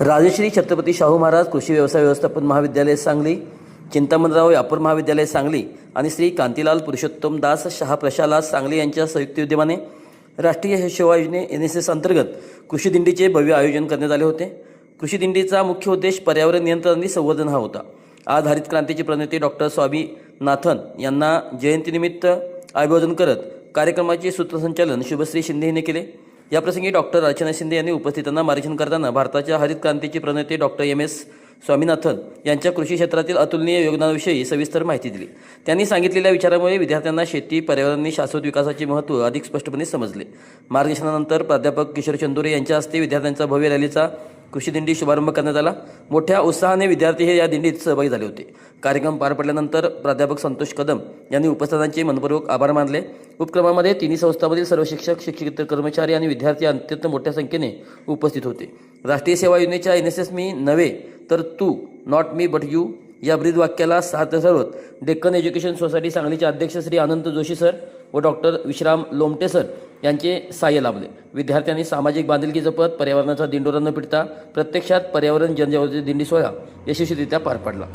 राजश्री छत्रपती शाहू महाराज कृषी व्यवसाय व्यवस्थापन महाविद्यालय सांगली, चिंतामणराव यापर महाविद्यालय सांगली आणि श्री कांतीलाल पुरुषोत्तम दास शाह प्रशाला सांगली यांच्या संयुक्त विद्यमाने राष्ट्रीय सेवा योजने NSS अंतर्गत कृषी दिंडीचे भव्य आयोजन करण्यात आले होते। कृषी दिंडीचा मुख्य उद्देश पर्यावरण नियंत्रण आणि संवर्धन हा होता। आज हरित क्रांतीचे प्रणेते डॉक्टर स्वामीनाथन यांना जयंतीनिमित्त अभिवादन करत कार्यक्रमाचे सूत्रसंचालन शुभश्री शिंदे यांनी केले। याप्रसंगी डॉक्टर अर्चना शिंदे यांनी उपस्थितांना मार्गदर्शन करताना भारताच्या हरित क्रांतीचे प्रणेते डॉक्टर MS स्वामीनाथन यांच्या कृषी क्षेत्रातील अतुलनीय योगदानाविषयी सविस्तर माहिती दिली। त्यांनी सांगितलेल्या विचारामुळे विद्यार्थ्यांना शेती, पर्यावरण आणि शाश्वत विकासाचे महत्त्व अधिक स्पष्टपणे समजले। मार्गदर्शनानंतर प्राध्यापक किशोर चंदुरे यांच्या हस्ते विद्यार्थ्यांचा भव्य रॅलीचा कृषी दिंडी शुभारंभ करण्यात आला। मोठ्या उत्साहाने विद्यार्थी हे या दिंडीत सहभागी झाले होते। कार्यक्रम पार पडल्यानंतर प्राध्यापक संतोष कदम यांनी उपस्थितांचे मनपूर्वक आभार मानले। उपक्रमामध्ये तिन्ही संस्थांमधील सर्व शिक्षक, शिक्षकेतर कर्मचारी आणि विद्यार्थी अत्यंत मोठ्या संख्येने उपस्थित होते। राष्ट्रीय सेवा योजनेच्या NSS मी नव्हे तर तू, नॉट मी बट यू या ब्रीद वाक्याला साथ ठरवत डेक्कन एज्युकेशन सोसायटी सांगलीचे अध्यक्ष श्री अनंत जोशी सर व डॉक्टर विश्राम लोमटे सर यांचे सहाय्य लाभले। विद्यार्थ्यांनी सामाजिक बांधिलकी जपत पर्यावरणाचा दिंडोरा न पिटता प्रत्यक्षात पर्यावरण जनजागृती दिंडी सोहळा यशस्वीरित्या पार पाडला।